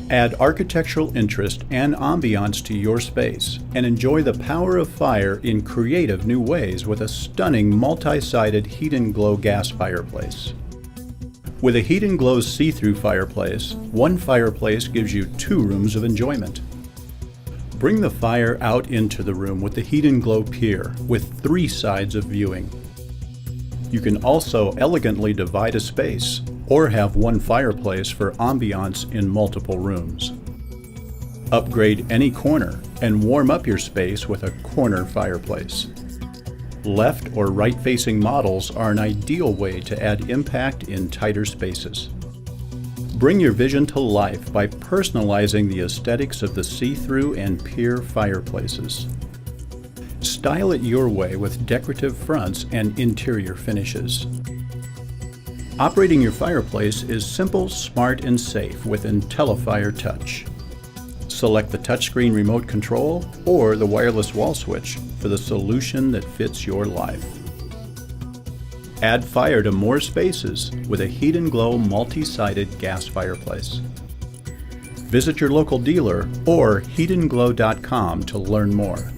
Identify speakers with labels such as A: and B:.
A: Add architectural interest and ambiance to your space and enjoy the power of fire in creative new ways with a stunning multi-sided Heat and Glow gas fireplace. With a Heat and Glow see-through fireplace, one fireplace gives you 2 rooms of enjoyment. Bring the fire out into the room with the Heat and Glow pier with 3 sides of viewing. You can also elegantly divide a space or have one fireplace for ambiance in multiple rooms. Upgrade any corner and warm up your space with a corner fireplace. Left or right-facing models are an ideal way to add impact in tighter spaces. Bring your vision to life by personalizing the aesthetics of the see-through and pier fireplaces. Style it your way with decorative fronts and interior finishes. Operating your fireplace is simple, smart, and safe with IntelliFire Touch. Select the touchscreen remote control or the wireless wall switch for the solution that fits your life. Add fire to more spaces with a Heat and Glow multi-sided gas fireplace. Visit your local dealer or heatandglow.com to learn more.